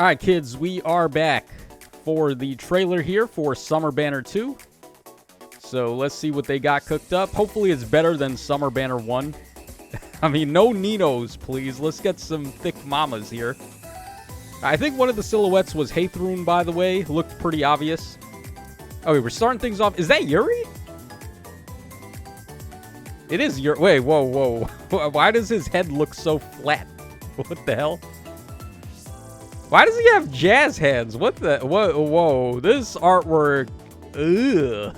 All right, kids, we are back for the trailer here for Summer Banner 2. So let's see what they got cooked up. Hopefully it's better than Summer Banner 1. I mean, no Ninos, please. Let's get some thick mamas here. I think one of the silhouettes was Hathroon, by the way. Looked pretty obvious. Okay, we're starting things off. Is that Yuri? It is Yuri. Wait, whoa. Why does his head look so flat? What the hell? Why does he have jazz hands? What the? Whoa. This artwork. Ugh.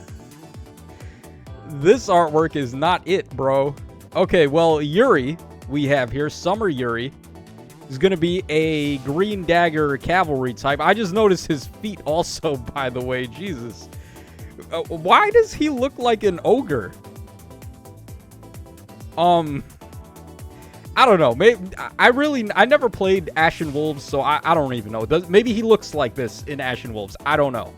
This artwork is not it, bro. Okay, well, Yuri, we have here, Summer Yuri, is going to be a green dagger cavalry type. I just noticed his feet also, by the way. Jesus. Why does he look like an ogre? I don't know. Maybe I never played Ashen Wolves, so I don't even know. Maybe he looks like this in Ashen Wolves. I don't know.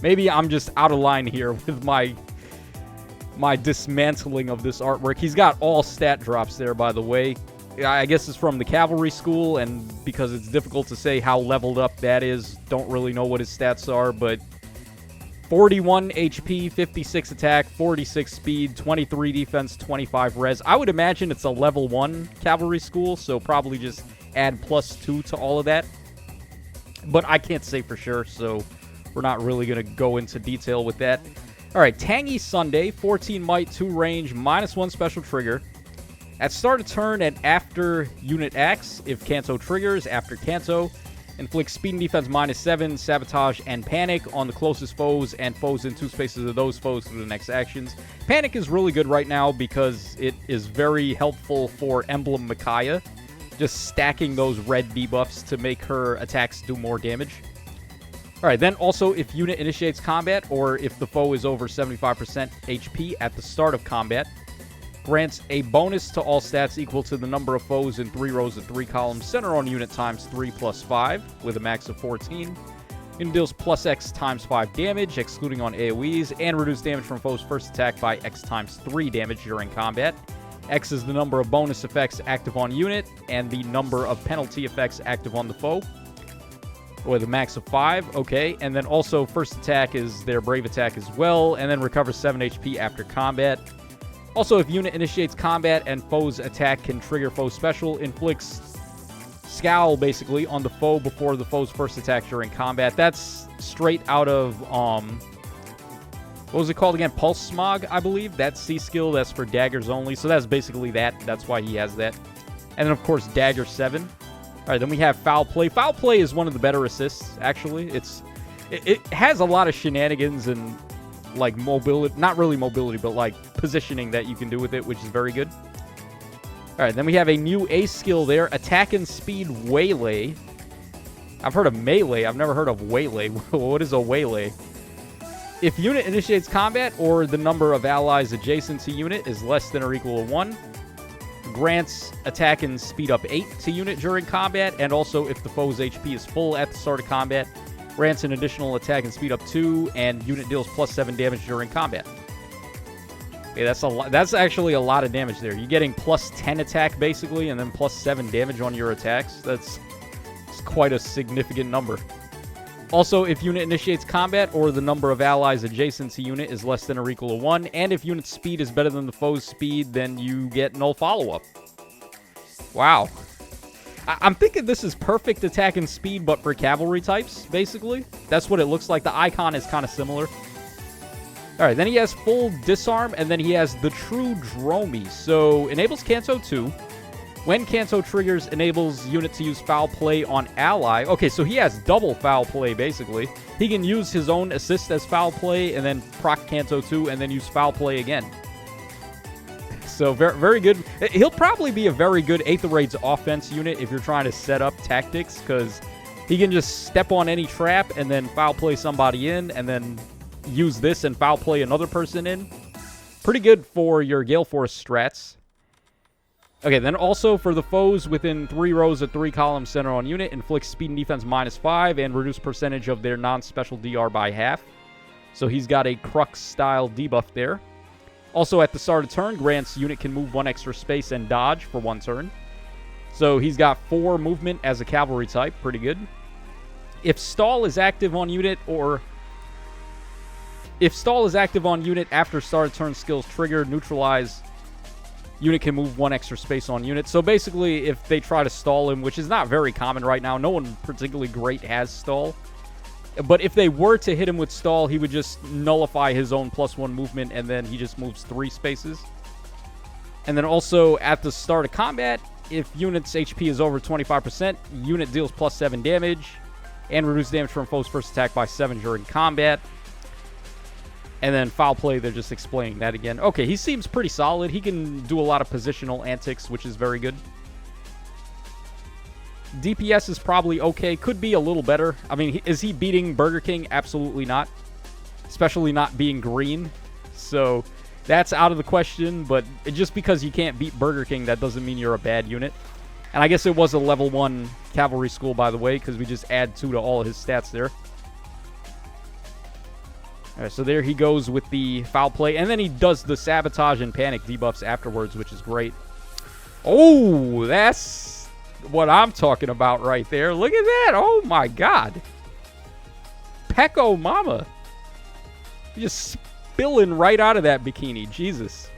Maybe I'm just out of line here with my dismantling of this artwork. He's got all stat drops there, by the way. I guess it's from the cavalry school, and because it's difficult to say how leveled up that is, don't really know what his stats are, but 41 HP, 56 attack, 46 speed, 23 defense, 25 res. I would imagine it's a level 1 cavalry school, so probably just add +2 to all of that. But I can't say for sure, so we're not really going to go into detail with that. All right, Tangy Sunday, 14 might, 2 range, -1 special trigger. At start of turn and after unit acts, if Kanto triggers, after Kanto, inflicts speed and defense -7, sabotage, and panic on the closest foes and foes in 2 spaces of those foes through the next actions. Panic is really good right now because it is very helpful for Emblem Micaiah, just stacking those red debuffs to make her attacks do more damage. Alright, then also if unit initiates combat or if the foe is over 75% HP at the start of combat, grants a bonus to all stats equal to the number of foes in 3 rows of 3 columns, center on unit times 3 + 5, with a max of 14. Unit deals +X times 5 damage, excluding on AoEs, and reduce damage from foes' first attack by X times 3 damage during combat. X is the number of bonus effects active on unit, and the number of penalty effects active on the foe, with a max of 5. Okay, and then also first attack is their brave attack as well, and then recovers 7 HP after combat. Also, if unit initiates combat and foe's attack can trigger foe's special, inflicts scowl, basically, on the foe before the foe's first attack during combat. That's straight out of, what was it called again? Pulse Smog, I believe. That's C skill. That's for daggers only. So that's basically that. That's why he has that. And then, of course, Dagger 7. All right, then we have Foul Play. Foul Play is one of the better assists, actually. It has a lot of shenanigans and like mobility, not really mobility, but like positioning that you can do with it, which is very good. All right, then we have a new ace skill there, Attack and Speed Waylay. I've heard of Melee. I've never heard of Waylay. What is a Waylay? If unit initiates combat or the number of allies adjacent to unit is less than or equal to 1, grants attack and speed up 8 to unit during combat, and also if the foe's HP is full at the start of combat, grants an additional attack and speed up 2, and unit deals +7 damage during combat. Okay, that's a lot. That's actually a lot of damage there. You're getting +10 attack, basically, and then +7 damage on your attacks. That's quite a significant number. Also, if unit initiates combat or the number of allies adjacent to unit is less than or equal to 1, and if unit speed is better than the foe's speed, then you get no follow-up. Wow. I'm thinking this is perfect attack and speed, but for cavalry types, basically. That's what it looks like. The icon is kind of similar. All right, then he has full disarm, and then he has the true Dromy. So, enables Kanto 2. When Kanto triggers, enables unit to use foul play on ally. Okay, so he has double foul play, basically. He can use his own assist as foul play, and then proc Kanto 2, and then use foul play again. So, very, very good. He'll probably be a very good Aether Raid's offense unit if you're trying to set up tactics, because he can just step on any trap and then foul play somebody in, and then use this and foul play another person in. Pretty good for your Gale Force strats. Okay, then also for the foes within 3 rows of 3 columns center on unit, inflicts speed and defense -5 and reduce percentage of their non-special DR by half. So he's got a Crux-style debuff there. Also, at the start of turn, grants unit can move 1 extra space and dodge for 1 turn. So he's got 4 movement as a cavalry type. Pretty good. If stall is active on unit after start of turn skills trigger, neutralize, unit can move 1 extra space on unit. So basically, if they try to stall him, which is not very common right now, no one particularly great has stall. But if they were to hit him with stall, he would just nullify his own +1 movement, and then he just moves 3 spaces. And then also, at the start of combat, if unit's HP is over 25%, unit deals +7 damage, and reduce damage from foe's first attack by 7 during combat. And then foul play, they're just explaining that again. Okay, he seems pretty solid. He can do a lot of positional antics, which is very good. DPS is probably okay. Could be a little better. I mean, is he beating Burger King? Absolutely not. Especially not being green. So that's out of the question. But just because you can't beat Burger King, that doesn't mean you're a bad unit. And I guess it was a level 1 cavalry school, by the way, because we just add 2 to all of his stats there. All right, so there he goes with the foul play. And then he does the sabotage and panic debuffs afterwards, which is great. Oh, that's what I'm talking about right there. Look at that. Oh, my God. Pecco Mama. Just spilling right out of that bikini. Jesus.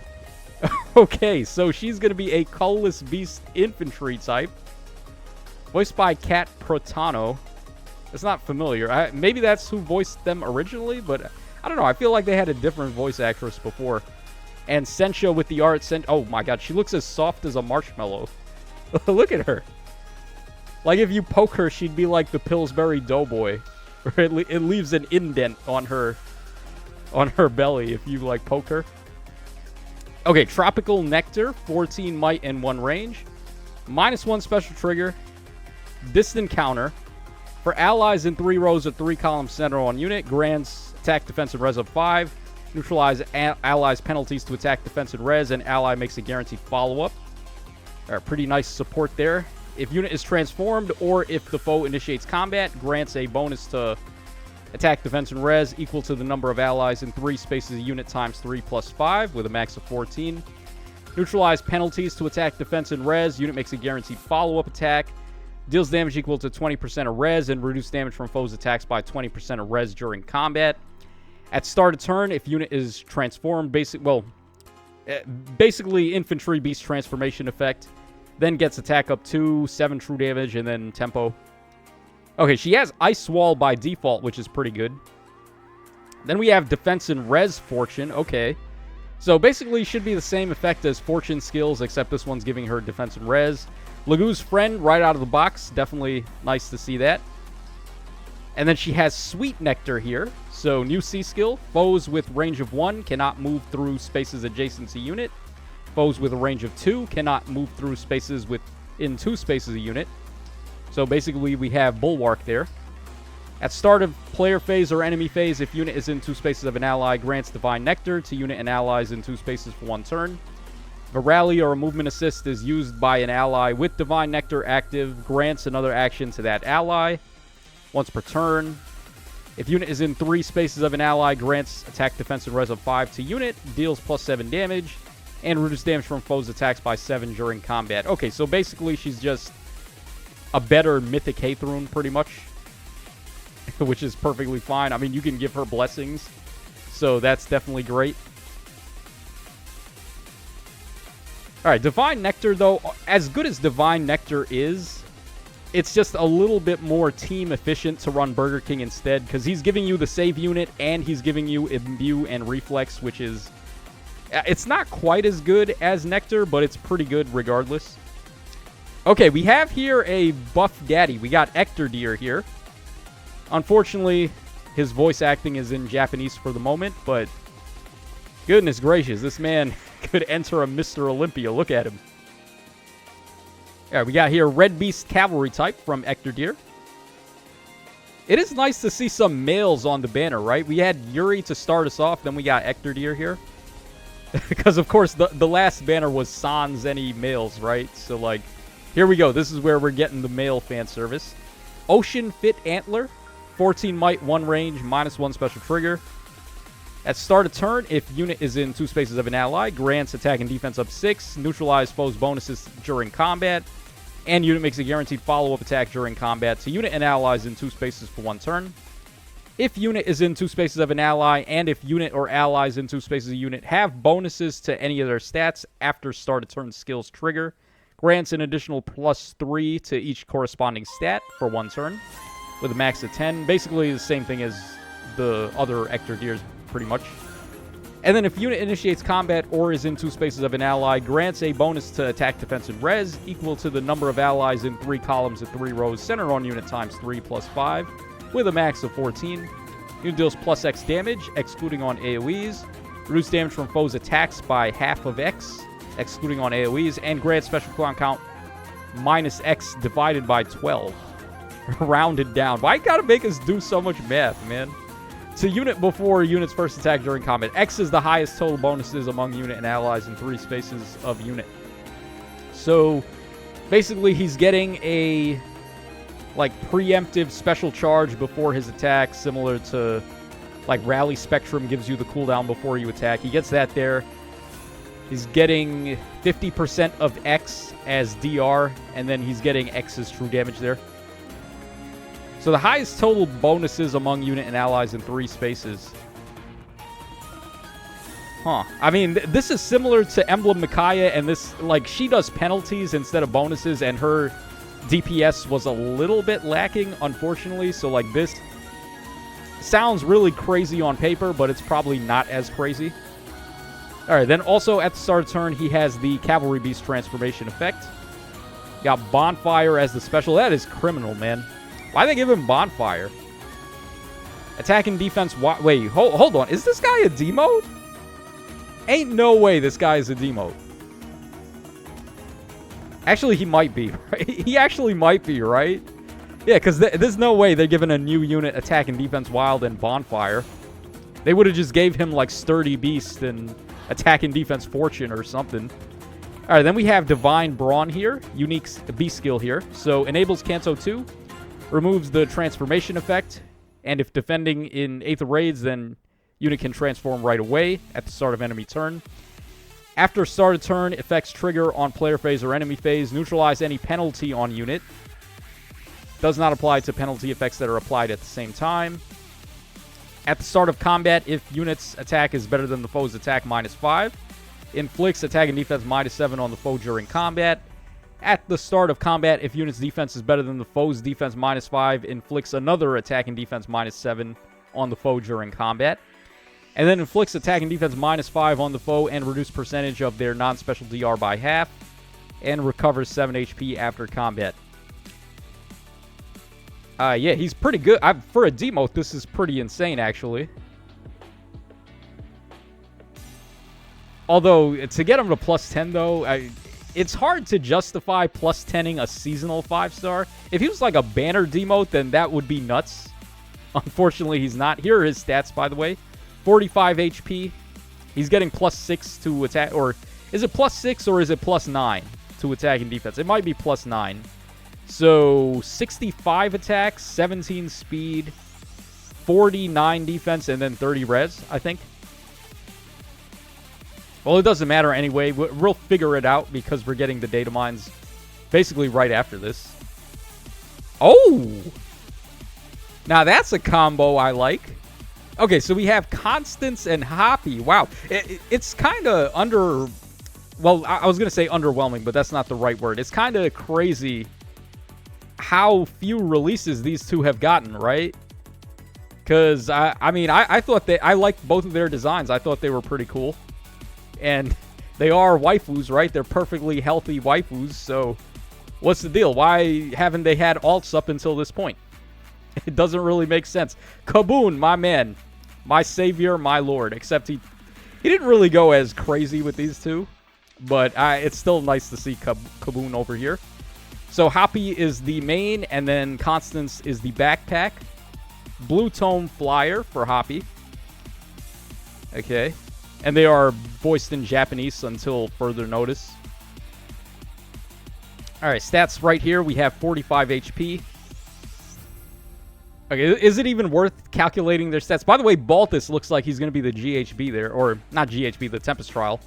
Okay, so she's going to be a colorless beast infantry type. Voiced by Kat Protano. It's not familiar. Maybe that's who voiced them originally, but I don't know. I feel like they had a different voice actress before. And Sencha with the art. Oh my God, she looks as soft as a marshmallow. Look at her. Like if you poke her, she'd be like the Pillsbury Doughboy. It leaves an indent on her belly if you like poke her. Okay, Tropical Nectar, 14 might and 1 range. -1 special trigger. Distant counter. For allies in 3 rows or 3 columns center on unit, grants attack, defense, and res of 5. Neutralize allies' penalties to attack, defense, and res, and ally makes a guaranteed follow-up. Alright, pretty nice support there. If unit is transformed or if the foe initiates combat, grants a bonus to attack, defense, and res equal to the number of allies in 3 spaces a unit times 3 plus 5 with a max of 14. Neutralize penalties to attack, defense, and res. Unit makes a guaranteed follow-up attack. Deals damage equal to 20% of res and reduce damage from foes' attacks by 20% of res during combat. At start of turn, if unit is transformed, basically infantry beast transformation effect, then gets attack up to 7 true damage and then tempo. Okay, she has Ice Wall by default, which is pretty good. Then we have defense and res fortune. Okay. So basically should be the same effect as fortune skills, except this one's giving her defense and res. Lagu's friend right out of the box. Definitely nice to see that. And then she has Sweet Nectar here. So new C skill. Foes with range of 1 cannot move through spaces adjacent to unit. Foes with a range of 2 cannot move through spaces within 2 spaces a unit. So basically we have Bulwark there. At start of player phase or enemy phase, if unit is in 2 spaces of an ally, grants Divine Nectar to unit and allies in 2 spaces for 1 turn. If a rally or a movement assist is used by an ally with Divine Nectar active, grants another action to that ally once per turn. If unit is in 3 spaces of an ally, grants attack, defense, and res of 5 to unit, deals +7 damage, and reduce damage from foes' attacks by 7 during combat. Okay, so basically she's just a better Mythic Hathorun, pretty much. Which is perfectly fine. I mean, you can give her blessings. So that's definitely great. Alright, Divine Nectar, though, as good as Divine Nectar is, it's just a little bit more team efficient to run Burger King instead, because he's giving you the save unit, and he's giving you Imbue and Reflex, which is... It's not quite as good as Nectar, but it's pretty good regardless. Okay, we have here a buff daddy. We got Ectordeer here. Unfortunately, his voice acting is in Japanese for the moment, but goodness gracious, this man could enter a Mr. Olympia. Look at him. All right, we got here Red Beast Cavalry type from Ectordeer. It is nice to see some males on the banner, right? We had Yuri to start us off, then we got Ectordeer here. Because, of course, the last banner was sans any males, right? So, like, here we go. This is where we're getting the male fan service. Ocean Fit Antler. 14 might, 1 range, -1 special trigger. At start of turn, if unit is in 2 spaces of an ally, grants attack and defense up 6, neutralize foes' bonuses during combat, And unit makes a guaranteed follow-up attack during combat to unit and allies in 2 spaces for 1 turn. If unit is in 2 spaces of an ally, and if unit or allies in 2 spaces of a unit have bonuses to any of their stats after start of turn skills trigger, grants an additional +3 to each corresponding stat for 1 turn, with a max of 10. Basically the same thing as the other Ector Deers, pretty much. And then if unit initiates combat or is in 2 spaces of an ally, grants a bonus to attack, defense, and res equal to the number of allies in 3 columns of 3 rows centered on unit times 3 plus 5, with a max of 14. Unit deals +X damage, excluding on AoEs. Reduce damage from foes' attacks by half of X, excluding on AoEs. And grants special cooldown count -X divided by 12. Rounded down. Why you gotta make us do so much math, man? To unit before unit's first attack during combat. X is the highest total bonuses among unit and allies in 3 spaces of unit. So, basically, he's getting a like preemptive special charge before his attack, similar to like Rally Spectrum gives you the cooldown before you attack. He gets that there. He's getting 50% of X as DR, and then he's getting X's true damage there. So the highest total bonuses among unit and allies in 3 spaces. Huh. I mean, this is similar to Emblem Micaiah, and this, like, she does penalties instead of bonuses, and her DPS was a little bit lacking, unfortunately. So, like, this sounds really crazy on paper, but it's probably not as crazy. Alright, then also at the start of turn, he has the Cavalry Beast transformation effect. Got Bonfire as the special. That is criminal, man. Why they give him Bonfire? Attack and defense... Wait, hold on. Is this guy a D-mode? Ain't no way this guy is a D-mode. Actually, he might be, right? He actually might be, right? Yeah, because there's no way they're giving a new unit attack and defense wild and Bonfire. They would have just gave him, like, Sturdy Beast and attack and defense Fortune or something. Alright, then we have Divine Brawn here. Unique beast skill here. So, enables Canto 2. Removes the transformation effect. And if defending in 8th of raids, then unit can transform right away at the start of enemy turn. After start of turn, effects trigger on player phase or enemy phase. Neutralize any penalty on unit. Does not apply to penalty effects that are applied at the same time. At the start of combat, if unit's attack is better than the foe's attack, -5. Inflicts attack and defense -7 on the foe during combat. At the start of combat, if unit's defense is better than the foe's defense, -5. Inflicts another attack and defense -7 on the foe during combat. And then inflicts attack and defense -5 on the foe and reduce percentage of their non-special DR by half. And recovers 7 HP after combat. Yeah, he's pretty good. For a demote, this is pretty insane, actually. Although, to get him to +10, though, it's hard to justify +10ing a seasonal 5-star. If he was like a banner demote, then that would be nuts. Unfortunately, he's not. Here are his stats, by the way. 45 HP. He's getting +6 to attack. Or is it +6 or is it +9 to attack and defense? It might be +9. So, 65 attacks, 17 speed, 49 defense, and then 30 res, I think. Well, it doesn't matter anyway. We'll figure it out because we're getting the data mines basically right after this. Oh! Now, that's a combo I like. Okay, so we have Constance and Hoppy. Wow. It's kind of Well, I was going to say underwhelming, but that's not the right word. It's kind of crazy how few releases these two have gotten, right? Because, I mean, I thought I liked both of their designs. I thought they were pretty cool. And they are waifus, right? They're perfectly healthy waifus, so what's the deal? Why haven't they had alts up until this point? It doesn't really make sense. Kaboon, my man. My savior, my lord. Except he didn't really go as crazy with these two. But it's still nice to see Kaboon over here. So Hoppy is the main, and then Constance is the backpack. Blue Tome Flyer for Hoppy. Okay. And they are voiced in Japanese until further notice. Alright, stats right here. We have 45 HP. Okay, is it even worth calculating their stats? By the way, Baltus looks like he's going to be the GHB there. Or, not GHB, the Tempest Trial.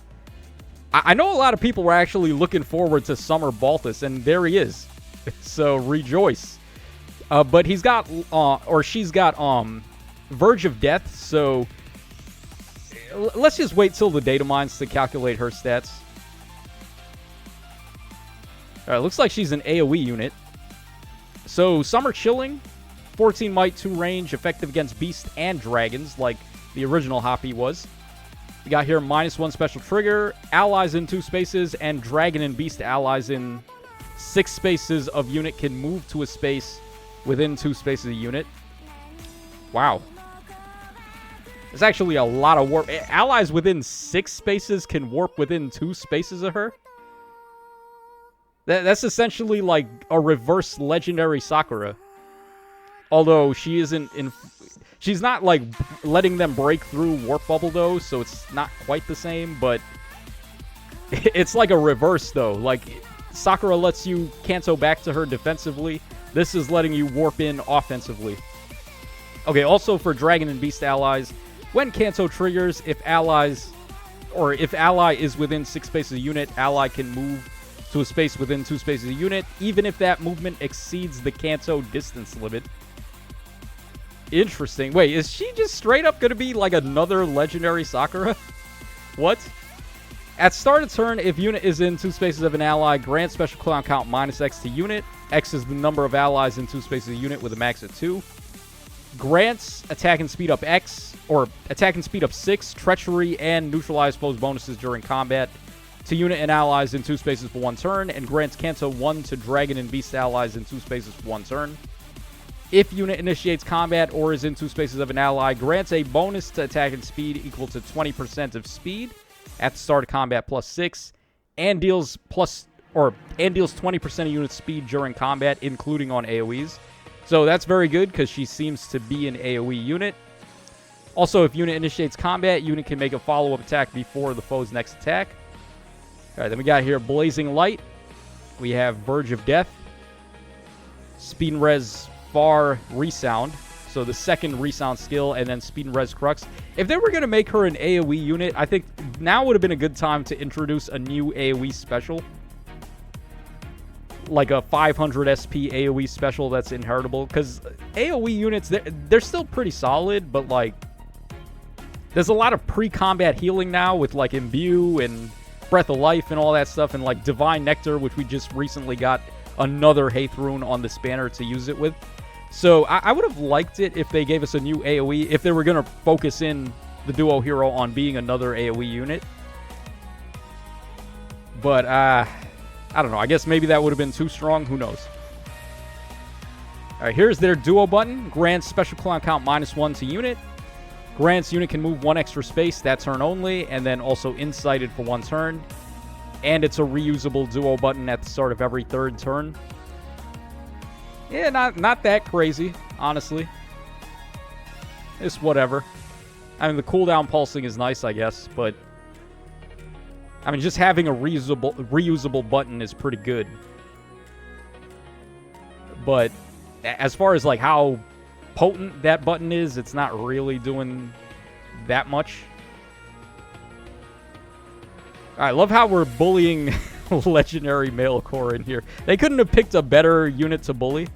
I know a lot of people were actually looking forward to Summer Baltus, and there he is. So rejoice. But he's got, or she's got, Verge of Death. So let's just wait till the data mines to calculate her stats. All right, looks like she's an AoE unit. So Summer Chilling, 14 might, 2 range, effective against beasts and dragons, like the original Hoppy was. We got here -1 special trigger, allies in 2 spaces, and dragon and beast allies in 6 spaces of unit can move to a space within 2 spaces of unit. Wow. There's actually a lot of warp. Allies within 6 spaces can warp within 2 spaces of her. That's essentially like a reverse legendary Sakura. Although she isn't in... She's not, like, letting them break through Warp Bubble, though, so it's not quite the same, but... It's like a reverse, though. Like, Sakura lets you Kanto back to her defensively. This is letting you warp in offensively. Okay, also for Dragon and Beast allies, when Kanto triggers, if ally is within 6 spaces of unit, ally can move to a space within 2 spaces of unit, even if that movement exceeds the Kanto distance limit. Interesting. Wait, is she just straight up going to be like another legendary Sakura? What? At start of turn, if unit is in 2 spaces of an ally, grant special cooldown count -X to unit. X is the number of allies in 2 spaces of unit with a max of 2. Grants attack and speed up X, or attack and speed up 6, treachery, and neutralize foes bonuses during combat to unit and allies in 2 spaces for 1 turn, and grants Kanto 1 to dragon and beast allies in 2 spaces for 1 turn. If unit initiates combat or is in 2 spaces of an ally, grants a bonus to attack and speed equal to 20% of speed at the start of combat +6, and deals 20% of unit speed during combat, including on AoEs. So that's very good because she seems to be an AoE unit. Also, if unit initiates combat, unit can make a follow-up attack before the foe's next attack. All right, then we got here Blazing Light. We have Verge of Death. Speed and Res Far Resound. So the second Resound skill, and then Speed and Res Crux. If they were going to make her an AoE unit, I think now would have been a good time to introduce a new AoE special. Like a 500 SP AoE special that's inheritable. Because AoE units, they're still pretty solid, but like... There's a lot of pre-combat healing now with like Imbue and Breath of Life and all that stuff, and like Divine Nectar, which we just recently got another Haith Rune on the Spanner to use it with. So I would have liked it if they gave us a new AoE, if they were going to focus in the Duo Hero on being another AoE unit. But, I don't know. I guess maybe that would have been too strong. Who knows? Alright, here's their Duo button. Grants special cooldown count -1 to unit. Grants unit can move 1 extra space, that turn only, and then also incited for 1 turn. And it's a reusable Duo button at the start of every 3rd turn. Yeah, not that crazy, honestly. It's whatever. I mean, the cooldown pulsing is nice, I guess, but... I mean, just having a reusable button is pretty good. But as far as, like, how potent that button is, it's not really doing that much. I love how we're bullying legendary male core in here. They couldn't have picked a better unit to bully.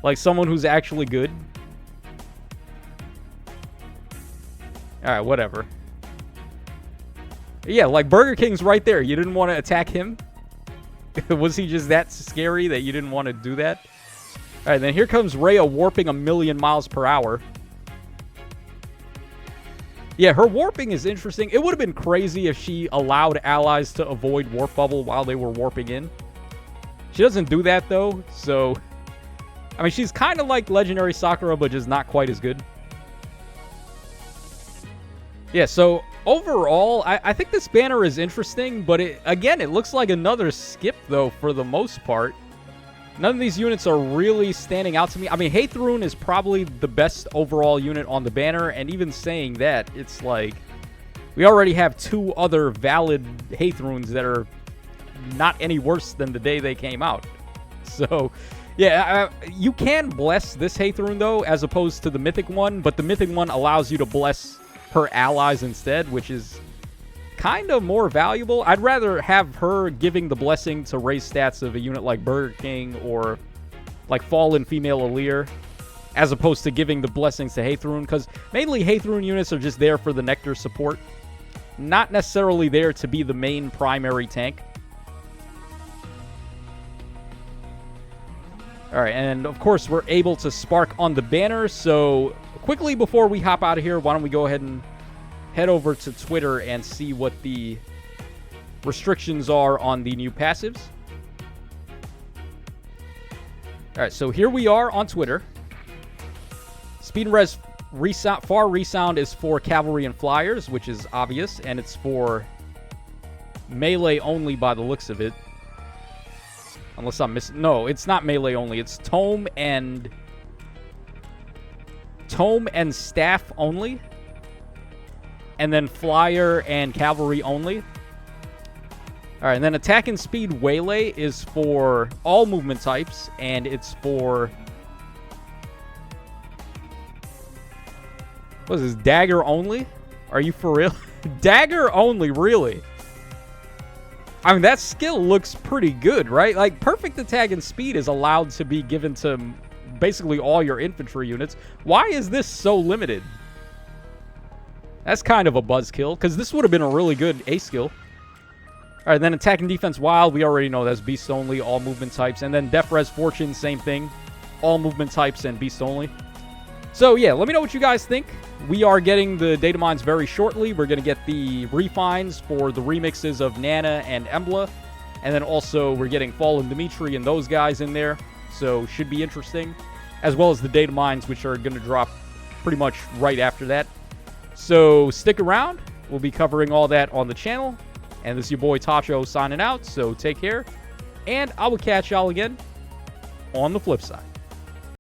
Like someone who's actually good. Alright, whatever. Yeah, like Burger King's right there. You didn't want to attack him? Was he just that scary that you didn't want to do that? Alright, then here comes Rhea warping 1,000,000 miles per hour. Yeah, her warping is interesting. It would have been crazy if she allowed allies to avoid Warp Bubble while they were warping in. She doesn't do that, though, so... I mean, she's kind of like Legendary Sakura, but just not quite as good. Yeah, so overall, I think this banner is interesting, but again, it looks like another skip, though, for the most part. None of these units are really standing out to me. I mean, Haith Rune is probably the best overall unit on the banner, and even saying that, it's like... We already have 2 other valid Haith Runes that are not any worse than the day they came out. So, yeah, you can bless this Haith Rune, though, as opposed to the Mythic one, but the Mythic one allows you to bless her allies instead, which is kind of more valuable. I'd rather have her giving the blessing to raise stats of a unit like Burger King or like Fallen Female Aleer, as opposed to giving the blessings to Haythrun, because mainly Haythrun units are just there for the Nectar support, not necessarily there to be the main primary tank. Alright, and of course we're able to spark on the banner, so quickly before we hop out of here, why don't we go ahead and head over to Twitter and see what the restrictions are on the new passives. Alright, so here we are on Twitter. Speed and Res Far Resound is for Cavalry and Flyers, which is obvious, and it's for melee only by the looks of it. Unless I'm missing... No, it's not melee only. It's Tome and Staff only. And then Flyer and Cavalry only. Alright, and then Attack and Speed Waylay is for all movement types, and it's for... What is this, Dagger only? Are you for real? Dagger only, really? I mean, that skill looks pretty good, right? Like, Perfect Attack and Speed is allowed to be given to basically all your infantry units. Why is this so limited? That's kind of a buzzkill, because this would have been a really good A skill. Alright, then Attack and Defense Wild, we already know that's Beast only, all movement types. And then Def Res Fortune, same thing. All movement types and Beast only. So, yeah, let me know what you guys think. We are getting the data mines very shortly. We're going to get the refines for the remixes of Nana and Emblem. And then also, we're getting Fallen Dimitri and those guys in there. So, should be interesting. As well as the data mines, which are going to drop pretty much right after that. So, stick around. We'll be covering all that on the channel. And this is your boy Tacho signing out. So, take care. And I will catch y'all again on the flip side.